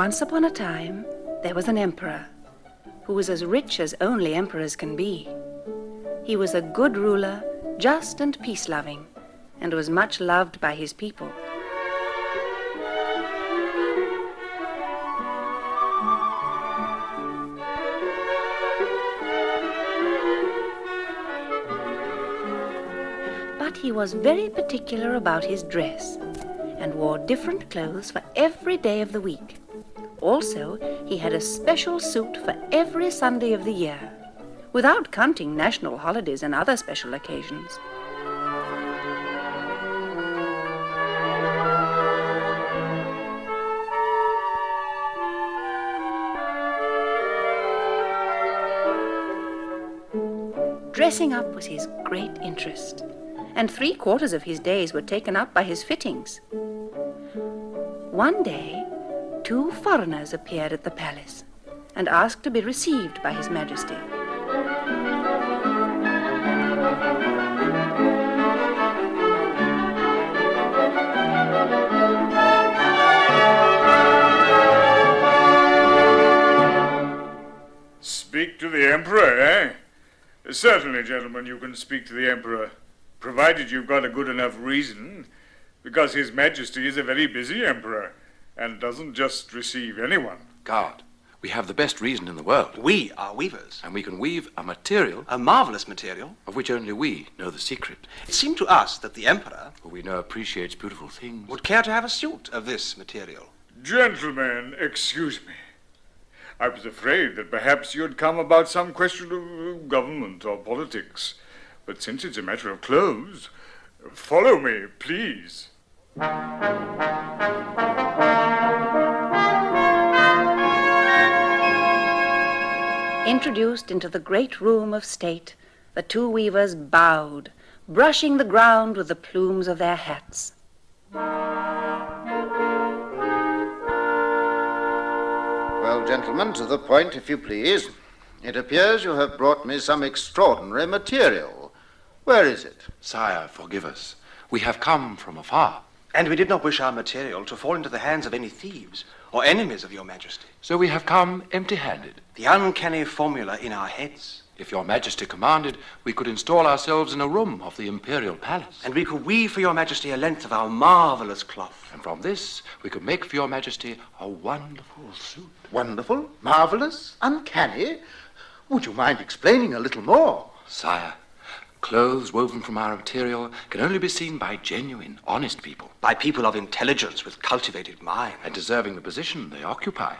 Once upon a time, there was an emperor who was as rich as only emperors can be. He was a good ruler, just and peace-loving, and was much loved by his people. But he was very particular about his dress and wore different clothes for every day of the week. Also, he had a special suit for every Sunday of the year, without counting national holidays and other special occasions. Dressing up was his great interest, and 3/4 of his days were taken up by his fittings. One day, 2 foreigners appeared at the palace and asked to be received by His Majesty. Speak to the Emperor, eh? Certainly, gentlemen, you can speak to the Emperor, provided you've got a good enough reason, because His Majesty is a very busy Emperor and doesn't just receive anyone. Guard, we have the best reason in the world. We are weavers. And we can weave a material, A marvelous material. of which only we know the secret. It seemed to us that the Emperor Who we know appreciates beautiful things. would care to have a suit of this material. Gentlemen, excuse me. I was afraid that perhaps you'd come about some question of government or politics. But since it's a matter of clothes, follow me, please. Introduced into the great room of state, the 2 weavers bowed, brushing the ground with the plumes of their hats. Well, gentlemen, to the point, if you please. It appears you have brought me some extraordinary material. Where is it? Sire, forgive us. We have come from afar. And we did not wish our material to fall into the hands of any thieves or enemies of your Majesty. So we have come empty-handed. The uncanny formula in our heads. If your Majesty commanded, we could install ourselves in a room of the imperial palace. And we could weave for your Majesty a length of our marvelous cloth. And from this, we could make for your Majesty a wonderful suit. Wonderful, marvelous, uncanny. Would you mind explaining a little more? Sire, clothes woven from our material can only be seen by genuine, honest people. By people of intelligence with cultivated minds. And deserving the position they occupy.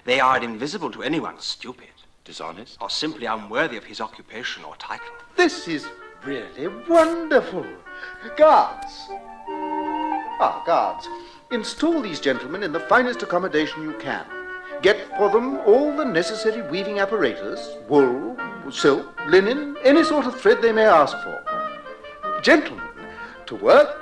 They are invisible to anyone stupid. Dishonest. Or simply unworthy of his occupation or title. This is really wonderful. Guards. Guards. Install these gentlemen in the finest accommodation you can. Get for them all the necessary weaving apparatus, wool, silk, linen, any sort of thread they may ask for. Gentlemen, to work.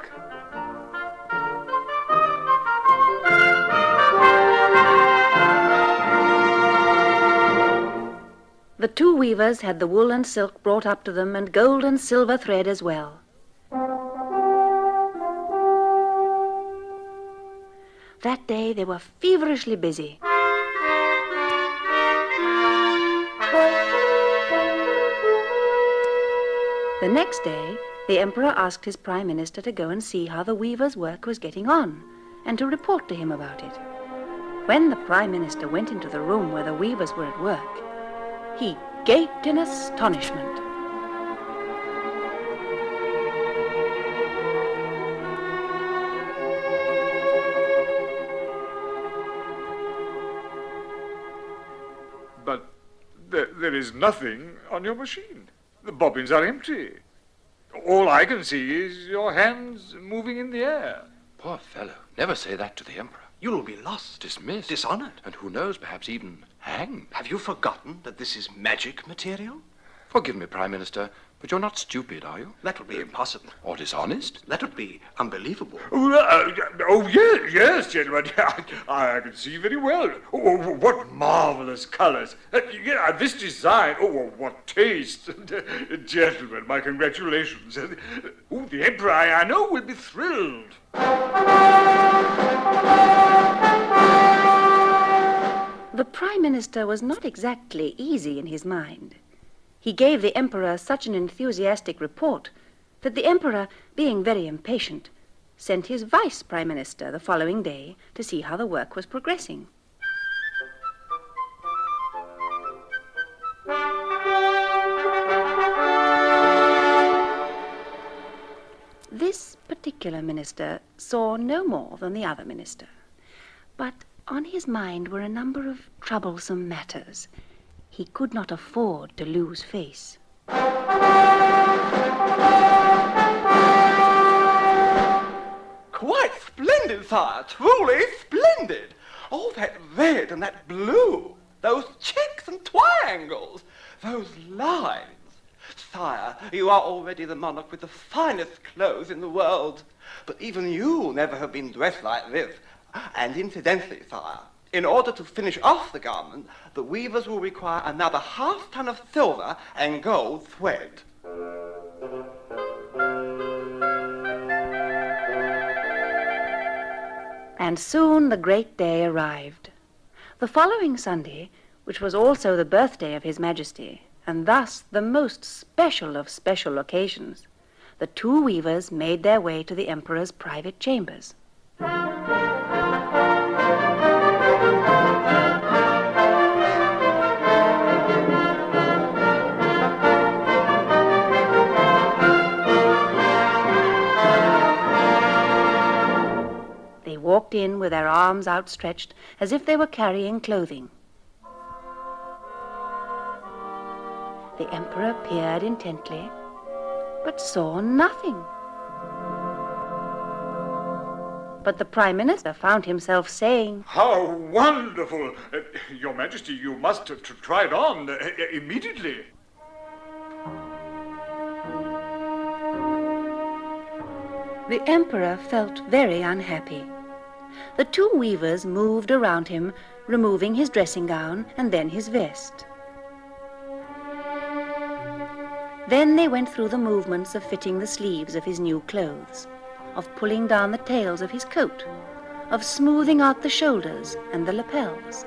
The 2 weavers had the wool and silk brought up to them, and gold and silver thread as well. That day they were feverishly busy. The next day, the Emperor asked his Prime Minister to go and see how the weavers' work was getting on, and to report to him about it. When the Prime Minister went into the room where the weavers were at work, he gaped in astonishment. But there is nothing on your machine. The bobbins are empty. All I can see is your hands moving in the air. Poor fellow. Never say that to the Emperor. You'll be lost. Dismissed. Dishonored. And who knows, perhaps even hanged. Have you forgotten that this is magic material? Forgive me, Prime Minister, but you're not stupid, are you? That would be impossible. Or dishonest? That would be unbelievable. Yes, gentlemen. I can see very well. Oh, what marvelous colors. This design. Oh, what taste. Gentlemen, my congratulations. The Emperor, I know, will be thrilled. Prime Minister was not exactly easy in his mind. He gave the Emperor such an enthusiastic report that the Emperor, being very impatient, sent his Vice Prime Minister the following day to see how the work was progressing. This particular minister saw no more than the other minister, but on his mind were a number of troublesome matters. He could not afford to lose face. Quite splendid, sire, truly splendid. All that red and that blue, those checks and triangles, those lines. Sire, you are already the monarch with the finest clothes in the world. But even you never have been dressed like this. And incidentally, sire, in order to finish off the garment, the weavers will require another half-ton of silver and gold thread. And soon the great day arrived. The following Sunday, which was also the birthday of His Majesty, and thus the most special of special occasions, the two weavers made their way to the Emperor's private chambers. They walked in with their arms outstretched as if they were carrying clothing. The Emperor peered intently, but saw nothing. But the Prime Minister found himself saying, "How wonderful! Your Majesty, you must try it on immediately." The Emperor felt very unhappy. The two weavers moved around him, removing his dressing gown and then his vest. Then they went through the movements of fitting the sleeves of his new clothes, of pulling down the tails of his coat, of smoothing out the shoulders and the lapels.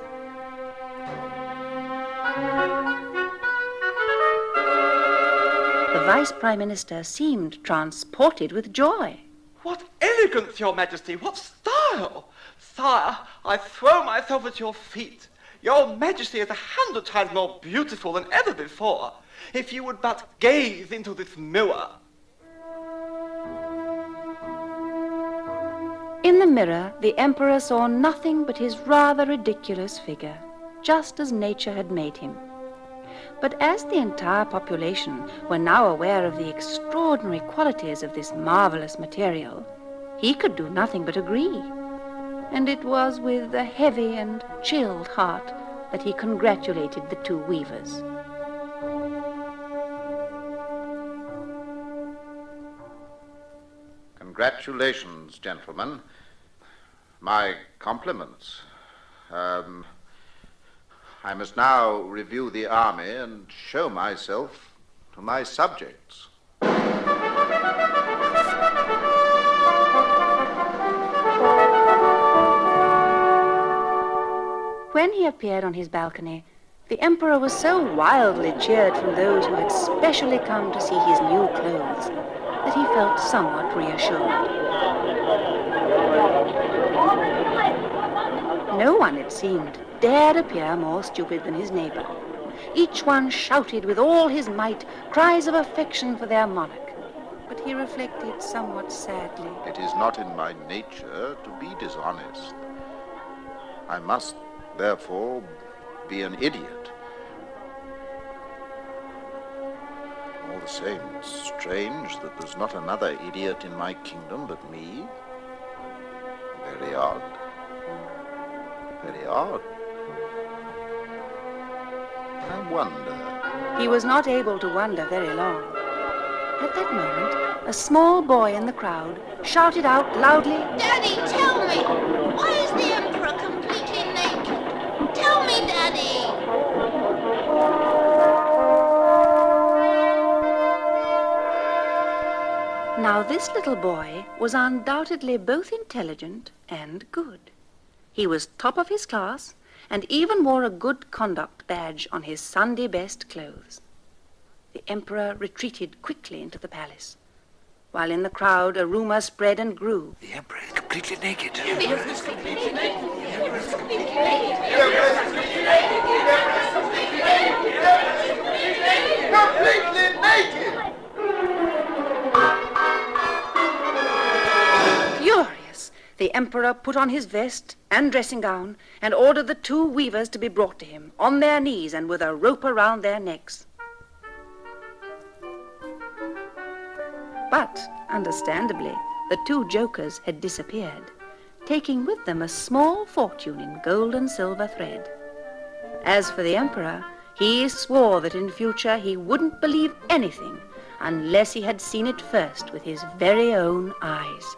The Vice Prime Minister seemed transported with joy. What elegance, Your Majesty! What style! Sire, I throw myself at your feet. Your Majesty is 100 times more beautiful than ever before. If you would but gaze into this mirror. In the mirror, the Emperor saw nothing but his rather ridiculous figure, just as nature had made him. But as the entire population were now aware of the extraordinary qualities of this marvelous material, he could do nothing but agree. And it was with a heavy and chilled heart that he congratulated the two weavers. Congratulations, gentlemen. My compliments. I must now review the army and show myself to my subjects. When he appeared on his balcony, the Emperor was so wildly cheered from those who had specially come to see his new clothes that he felt somewhat reassured. No one, it seemed, dared appear more stupid than his neighbor. Each one shouted with all his might cries of affection for their monarch. But he reflected somewhat sadly. It is not in my nature to be dishonest. I must, therefore, be an idiot. All the same, it's strange that there's not another idiot in my kingdom but me. Very odd. Very odd. I wonder. He was not able to wonder very long. At that moment, a small boy in the crowd shouted out loudly, "Daddy, tell me, why is the Emperor completely naked? Tell me, Daddy!" Now this little boy was undoubtedly both intelligent and good. He was top of his class, and even wore a good conduct badge on his Sunday best clothes. The emperor retreated quickly into the palace, while in the crowd a rumor spread and grew. The emperor is completely naked. Completely naked! Furious, the emperor put on his vest and dressing gown and ordered the 2 weavers to be brought to him, on their knees and with a rope around their necks. But, understandably, the 2 jokers had disappeared, taking with them a small fortune in gold and silver thread. As for the emperor, he swore that in future he wouldn't believe anything unless he had seen it first with his very own eyes.